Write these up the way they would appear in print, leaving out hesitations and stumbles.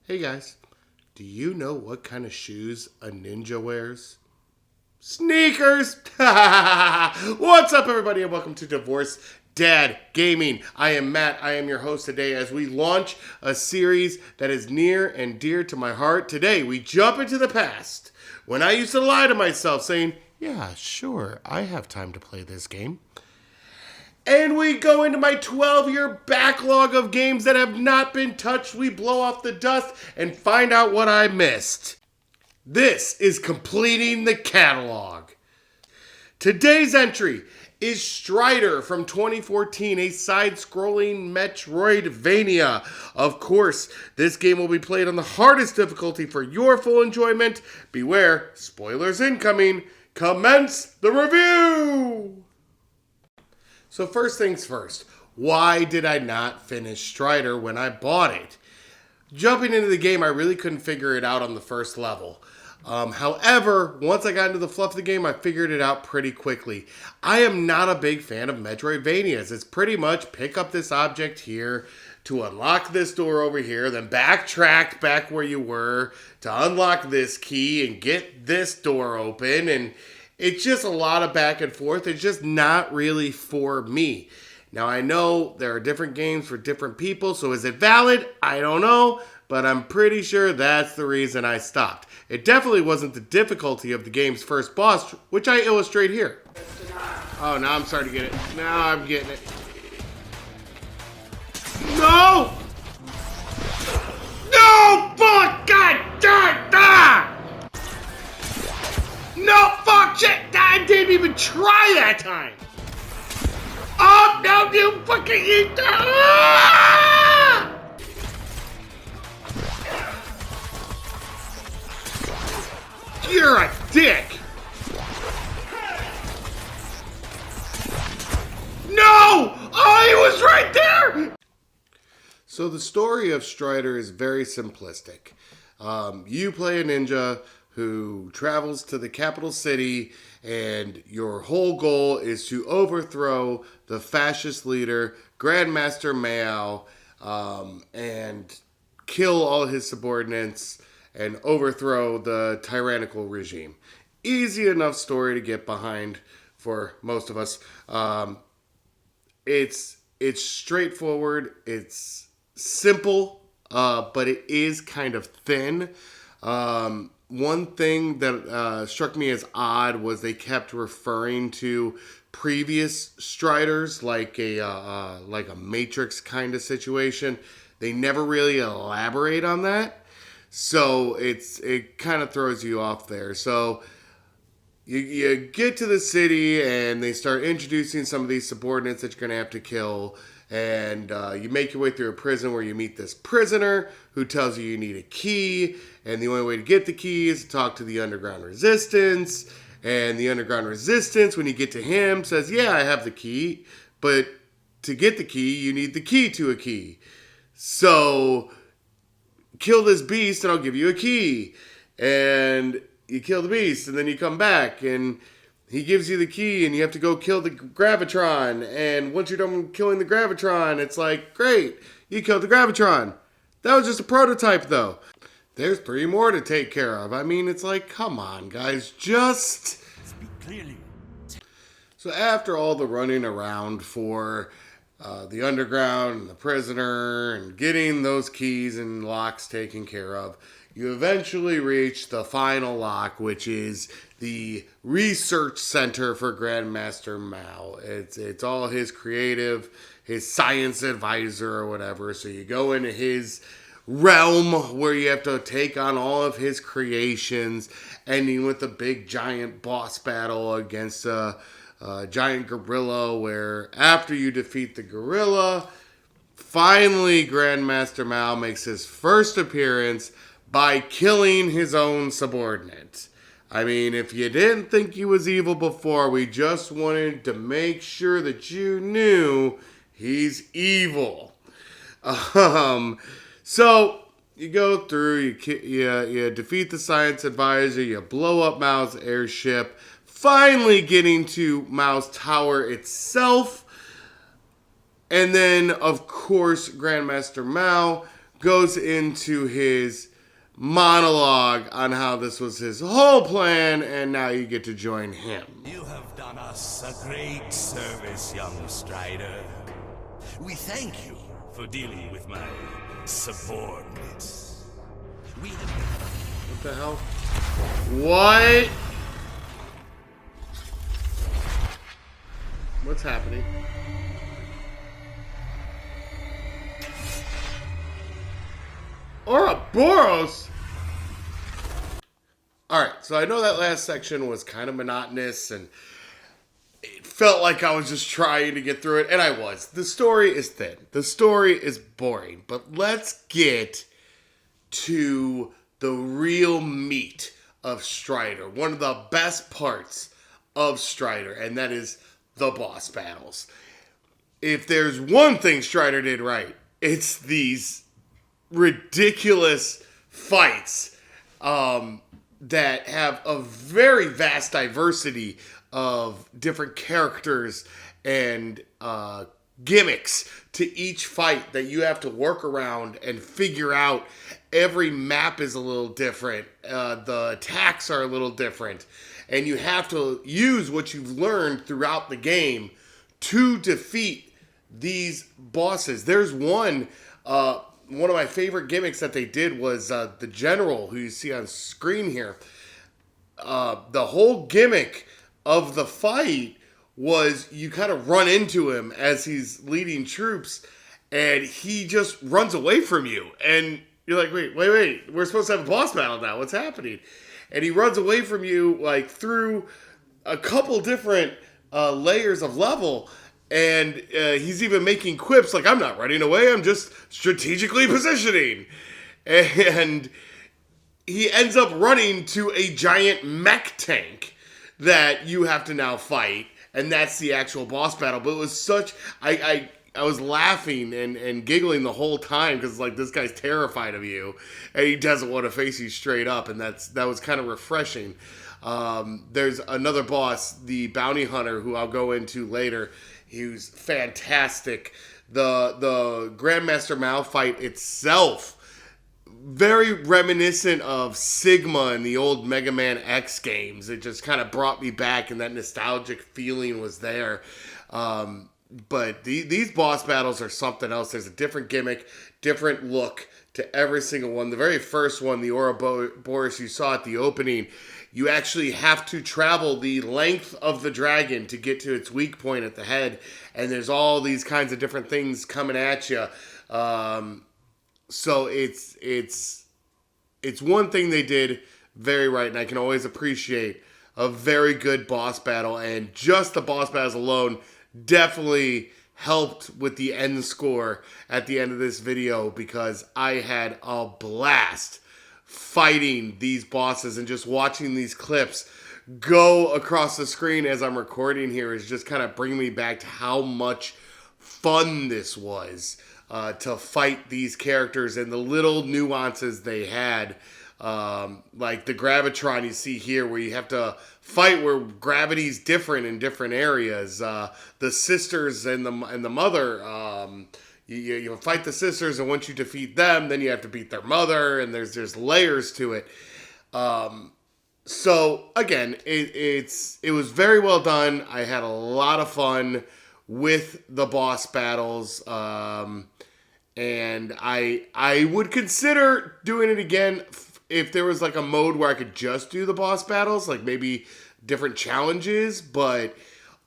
Hey guys, do you know what kind of shoes a ninja wears? Sneakers! What's up, everybody, and welcome to Divorce Dad Gaming. I am Matt. I am your host today as we launch a series that is near and dear to my heart. Today, we jump into the past when I used to lie to myself saying, yeah, sure, I have time to play this game. And we go into my 12-year backlog of games that have not been touched. We blow off the dust and find out what I missed. This is completing the catalog. Today's entry is Strider from 2014, a side-scrolling Metroidvania. Of course, this game will be played on the hardest difficulty for your full enjoyment. Beware, spoilers incoming. Commence the review! So first things first, why did I not finish Strider when I bought it? Jumping into the game, I really couldn't figure it out on the first level. However, once I got into the fluff of the game, I figured it out pretty quickly. I am not a big fan of Metroidvanias. It's pretty much pick up this object here to unlock this door over here, then backtrack back where you were to unlock this key and get this door open, and it's just a lot of back and forth. It's just not really for me. Now, I know there are different games for different people, so is it valid? I don't know, but I'm pretty sure that's the reason I stopped. It definitely wasn't the difficulty of the game's first boss, which I illustrate here. Oh, now I'm starting to get it. Now I'm getting it. No! No! Fuck! God! God! No, fuck, shit! I didn't even try that time! Oh, no, you fucking eat that! You're a dick! No! Oh, he was right there! So the story of Strider is very simplistic. You play a ninja who travels to the capital city, and your whole goal is to overthrow the fascist leader, Grandmaster Mao, and kill all his subordinates and overthrow the tyrannical regime. Easy enough story to get behind for most of us. It's straightforward, it's simple, but it is kind of thin. One thing that struck me as odd was they kept referring to previous Striders like a Matrix kind of situation. They never really elaborate on that, so it kind of throws you off there. So you get to the city and they start introducing some of these subordinates that you're going to have to kill. And you make your way through a prison where you meet this prisoner who tells you need a key. And the only way to get the key is to talk to the underground resistance. And the underground resistance, when you get to him, says, yeah, I have the key. But to get the key, you need the key to a key. So kill this beast and I'll give you a key. And you kill the beast and then you come back and he gives you the key and you have to go kill the Gravitron. And once you're done killing the Gravitron, it's like, great, you killed the Gravitron. That was just a prototype, though. There's 3 more to take care of. I mean, it's like, come on, guys, just speak clearly. So after all the running around for the underground and the prisoner and getting those keys and locks taken care of, you eventually reach the final lock, which is the research center for Grandmaster Mao. It's all his creative, his science advisor or whatever. So you go into his realm where you have to take on all of his creations, ending with a big giant boss battle against a giant gorilla, where after you defeat the gorilla, finally Grandmaster Mao makes his first appearance by killing his own subordinate. I mean, if you didn't think he was evil before, we just wanted to make sure that you knew he's evil. So you go through, you defeat the science advisor, you blow up Mao's airship, finally getting to Mao's tower itself. And then, of course, Grandmaster Mao goes into his monologue on how this was his whole plan, and now you get to join him. You have done us a great service, young Strider. We thank you for dealing with my subordinates. What the hell? What? What's happening? Ouroboros? Alright, so I know that last section was kind of monotonous and it felt like I was just trying to get through it, and I was. The story is thin. The story is boring. But let's get to the real meat of Strider. One of the best parts of Strider, and that is the boss battles. If there's one thing Strider did right, it's these ridiculous fights that have a very vast diversity of different characters and gimmicks to each fight that you have to work around and figure out. Every map is a little different. The attacks are a little different. And you have to use what you've learned throughout the game to defeat these bosses. There's one of my favorite gimmicks that they did was the general who you see on screen here. The whole gimmick of the fight was you kind of run into him as he's leading troops and he just runs away from you. And you're like, wait, we're supposed to have a boss battle now. What's happening? And he runs away from you like through a couple different layers of level. And he's even making quips like, I'm not running away, I'm just strategically positioning. And he ends up running to a giant mech tank that you have to now fight. And that's the actual boss battle. But it was such... I was laughing and giggling the whole time because like this guy's terrified of you. And he doesn't want to face you straight up. And that was kind of refreshing. There's another boss, the bounty hunter, who I'll go into later. He was fantastic. The Grandmaster Mao fight itself, very reminiscent of Sigma and the old Mega Man X games. It just kind of brought me back, and that nostalgic feeling was there. But these boss battles are something else. There's a different gimmick, different look to every single one. The very first one, the Ouroboros you saw at the opening, you actually have to travel the length of the dragon to get to its weak point at the head. And there's all these kinds of different things coming at you. So it's one thing they did very right. And I can always appreciate a very good boss battle. And just the boss battles alone definitely helped with the end score at the end of this video, because I had a blast fighting these bosses, and just watching these clips go across the screen as I'm recording here is just kind of bringing me back to how much fun this was to fight these characters and the little nuances they had. Like the Gravitron you see here, where you have to fight where gravity's different in different areas. The sisters and the mother, you fight the sisters, and once you defeat them, then you have to beat their mother, and there's layers to it. So again, it was very well done. I had a lot of fun with the boss battles, and I would consider doing it again if there was like a mode where I could just do the boss battles, like maybe different challenges. But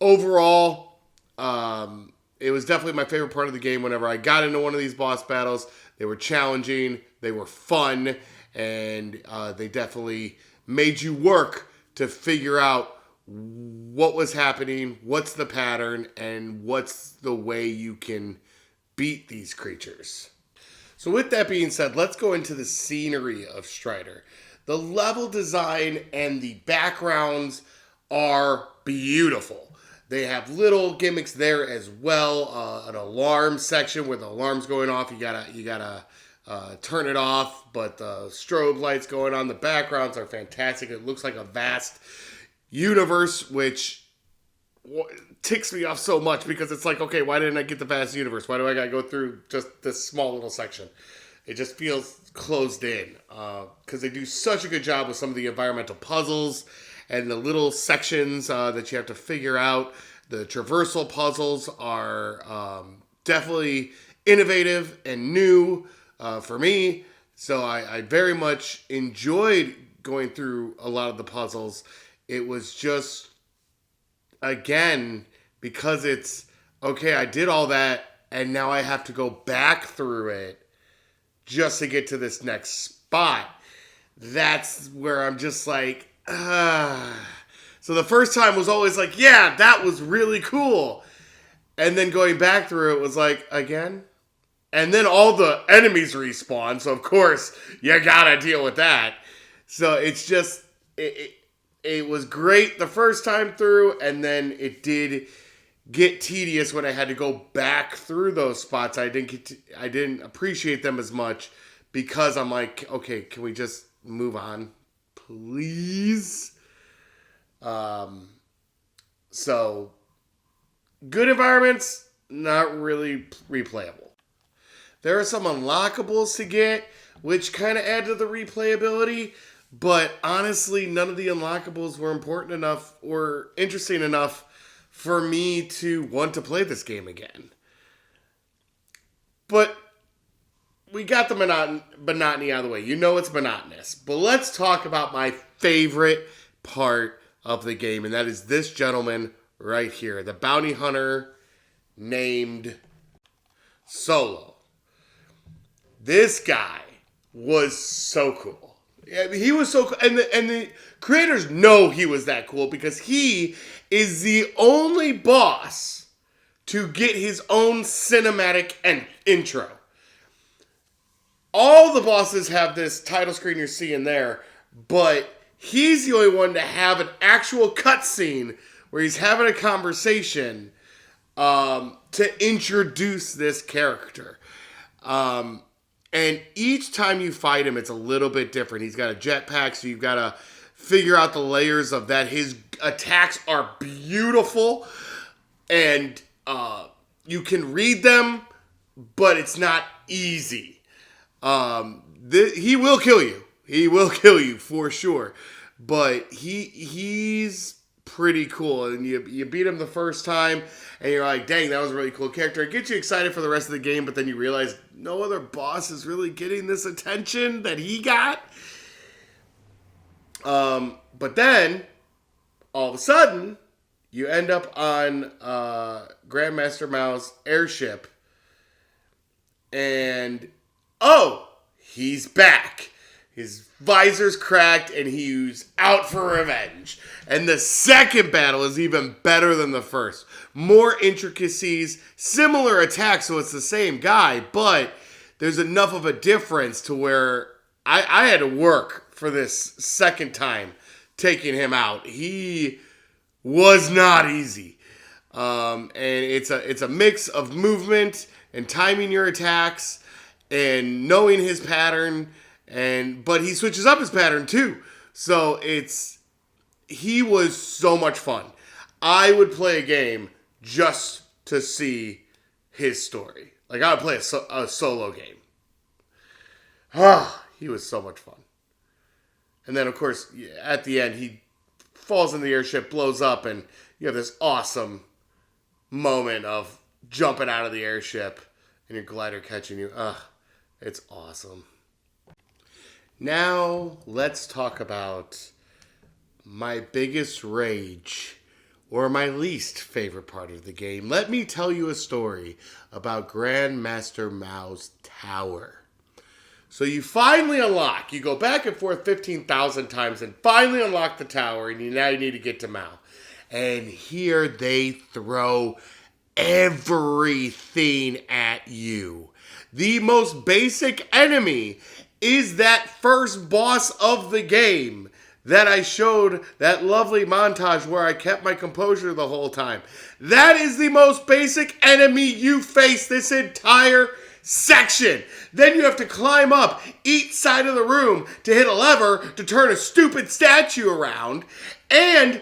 overall, it was definitely my favorite part of the game. Whenever I got into one of these boss battles, they were challenging, they were fun, and they definitely made you work to figure out what was happening, what's the pattern, and what's the way you can beat these creatures. So with that being said, let's go into the scenery of Strider. The level design and the backgrounds are beautiful. They have little gimmicks there as well. An alarm section where the alarm's going off. You gotta turn it off, but the strobe lights going on. The backgrounds are fantastic. It looks like a vast universe, which ticks me off so much, because it's like, okay, why didn't I get the vast universe? Why do I gotta go through just this small little section? It just feels closed in because they do such a good job with some of the environmental puzzles and the little sections that you have to figure out. The traversal puzzles are definitely innovative and new for me. So I very much enjoyed going through a lot of the puzzles. It was just, again, because it's, okay, I did all that, and now I have to go back through it just to get to this next spot. That's where I'm just like, So the first time was always like, yeah, that was really cool. And then going back through it was like, again? And then all the enemies respawn, so of course you gotta deal with that. So it's just, it was great the first time through, and then it did get tedious when I had to go back through those spots. I didn't appreciate them as much because I'm like, okay, can we just move on, please? So good environments, not really replayable. There are some unlockables to get, which kind of add to the replayability, but honestly, none of the unlockables were important enough or interesting enough for me to want to play this game again. But we got the monotony out of the way. You know it's monotonous. But let's talk about my favorite part of the game, and that is this gentleman right here, the bounty hunter named Solo. This guy was so cool. Yeah, he was so cool. And the creators know he was that cool because he is the only boss to get his own cinematic intro. All the bosses have this title screen you're seeing there, but he's the only one to have an actual cutscene where he's having a conversation to introduce this character. And each time you fight him, it's a little bit different. He's got a jetpack, so you've got to figure out the layers of that. His attacks are beautiful, and you can read them, but it's not easy. He will kill you. He will kill you for sure. But he's pretty cool. And you beat him the first time, and you're like, dang, that was a really cool character. It gets you excited for the rest of the game, but then you realize no other boss is really getting this attention that he got. But then, all of a sudden, you end up on Grandmaster Mao's airship, and he's back. His visor's cracked, and he's out for revenge. And the second battle is even better than the first. More intricacies, similar attacks, so it's the same guy, but there's enough of a difference to where I had to work for this second time taking him out. He was not easy. And it's a mix of movement and timing your attacks and knowing his pattern. But he switches up his pattern too. So he was so much fun. I would play a game just to see his story. Like, I would play a solo game. He was so much fun. And then, of course, at the end, he falls in the airship, blows up, and you have this awesome moment of jumping out of the airship and your glider catching you. It's awesome. Now, let's talk about my biggest rage, or my least favorite part of the game. Let me tell you a story about Grandmaster Mao's Tower. So you finally unlock, you go back and forth 15,000 times and finally unlock the tower, and now you need to get to Mao. And here they throw everything at you. The most basic enemy is that first boss of the game that I showed that lovely montage where I kept my composure the whole time. That is the most basic enemy you face this entire section. Then you have to climb up each side of the room to hit a lever to turn a stupid statue around. And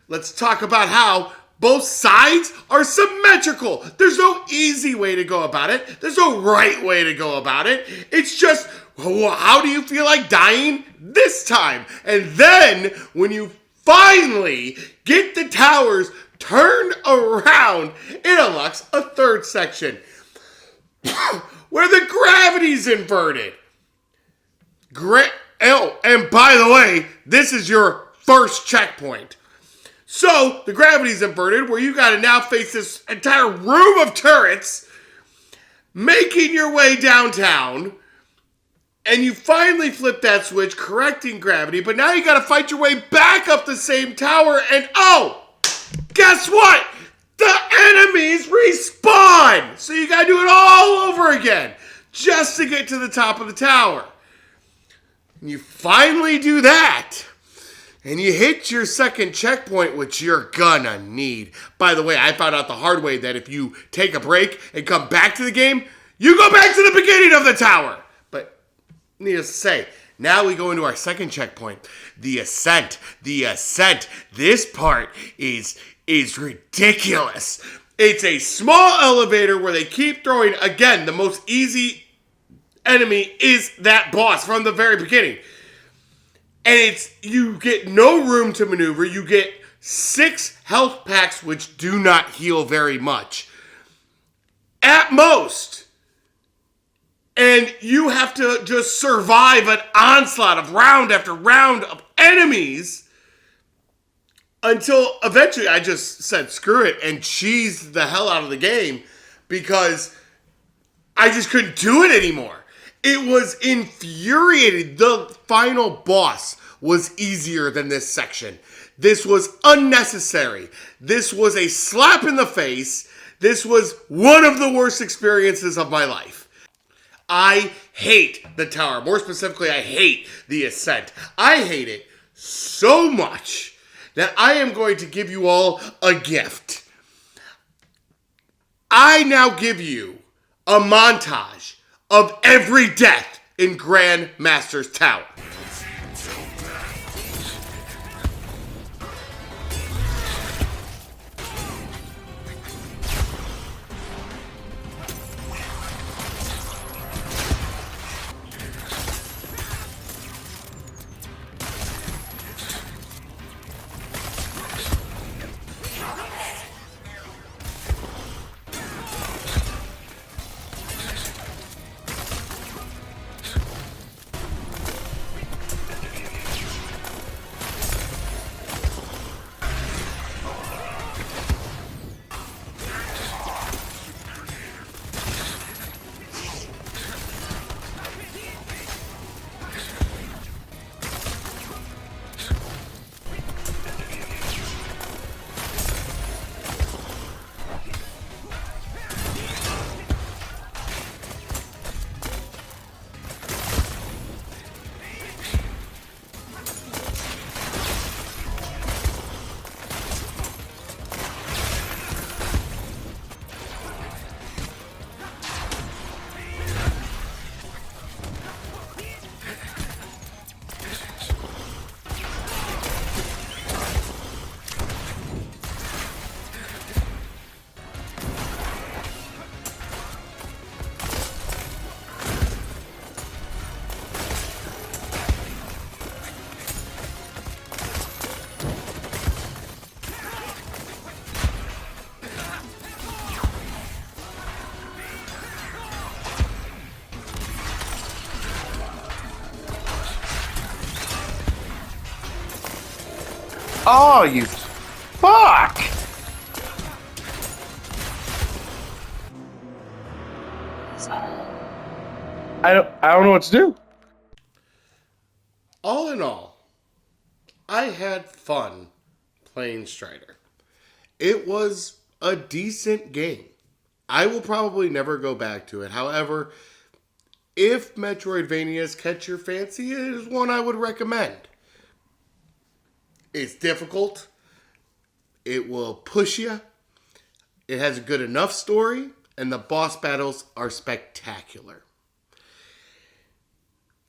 let's talk about how Both sides are symmetrical. There's no easy way to go about it. There's no right way to go about it. It's just, how do you feel like dying this time? And then, when you finally get the towers turned around, it unlocks a third section where the gravity's inverted. And by the way, this is your first checkpoint. So, the gravity's inverted, where you gotta now face this entire room of turrets, making your way downtown, and you finally flip that switch, correcting gravity, but now you gotta fight your way back up the same tower, and guess what? The enemies respawn! So you gotta do it all over again, just to get to the top of the tower. And you finally do that. And you hit your second checkpoint, which you're gonna need. By the way, I found out the hard way that if you take a break and come back to the game, you go back to the beginning of the tower. But needless to say, now we go into our second checkpoint, the ascent. The ascent. This part is ridiculous. It's a small elevator where they keep throwing, again, the most easy enemy is that boss from the very beginning. And you get no room to maneuver. You get 6 health packs, which do not heal very much. At most. And you have to just survive an onslaught of round after round of enemies until eventually I just said screw it and cheesed the hell out of the game because I just couldn't do it anymore. It was infuriating. The final boss was easier than this section. This was unnecessary. This was a slap in the face. This was one of the worst experiences of my life. I hate the tower. More specifically, I hate the ascent. I hate it so much that I am going to give you all a gift. I now give you a montage of every death in Grand Master's Tower. Oh, you fuck! I don't know what to do. All in all, I had fun playing Strider. It was a decent game. I will probably never go back to it. However, if Metroidvanias catch your fancy, it is one I would recommend. It's difficult. It will push you. It has a good enough story. And the boss battles are spectacular.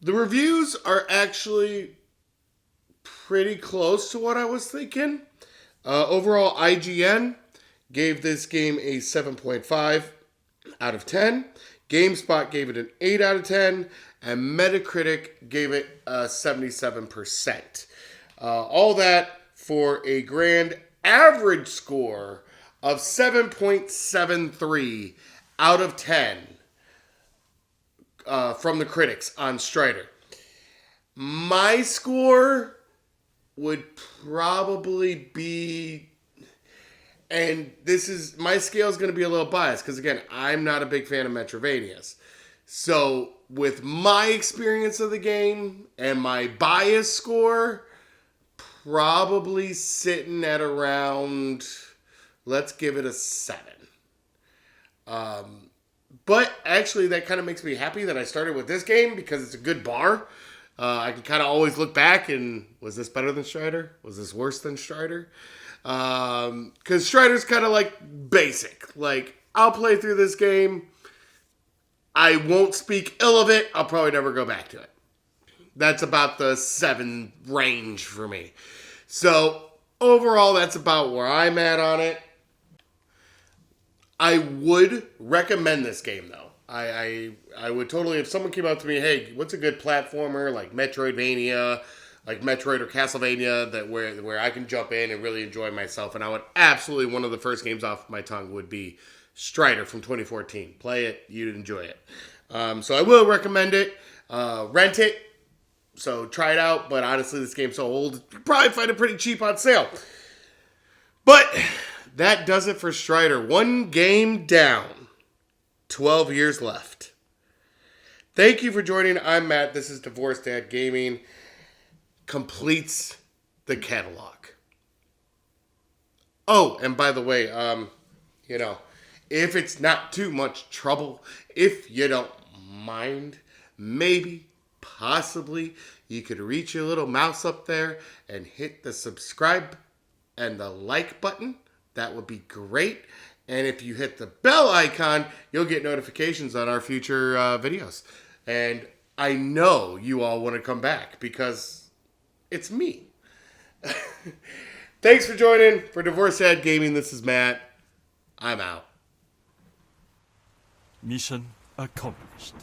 The reviews are actually pretty close to what I was thinking. Overall, IGN gave this game a 7.5 out of 10. GameSpot gave it an 8 out of 10. And Metacritic gave it a 77%. All that for a grand average score of 7.73 out of 10 from the critics on Strider. My score would probably be, and this is, my scale is going to be a little biased because, again, I'm not a big fan of Metroidvanias. So, with my experience of the game and my bias score, probably sitting at around, let's give it a 7. But actually, that kind of makes me happy that I started with this game because it's a good bar. I can kind of always look back and, was this better than Strider? Was this worse than Strider? Because Strider's kind of like basic. Like, I'll play through this game. I won't speak ill of it. I'll probably never go back to it. That's about the 7 range for me. So, overall, that's about where I'm at on it. I would recommend this game, though. I would totally, if someone came up to me, hey, what's a good platformer like Metroidvania, like Metroid or Castlevania, that where I can jump in and really enjoy myself, and I would absolutely, one of the first games off my tongue would be Strider from 2014. Play it, you'd enjoy it. So I will recommend it. Rent it, so try it out. But honestly, this game's so old, you probably find it pretty cheap on sale. But that does it for Strider. One game down. 12 years left. Thank you for joining. I'm Matt. This is Divorced Dad Gaming. Completes the catalog. Oh, and by the way, if it's not too much trouble, if you don't mind, maybe, possibly, you could reach your little mouse up there and hit the subscribe and the like button. That would be great. And if you hit the bell icon, you'll get notifications on our future videos. And I know you all want to come back because it's me. Thanks for joining. For Divorced Dad Gaming, this is Matt. I'm out. Mission accomplished.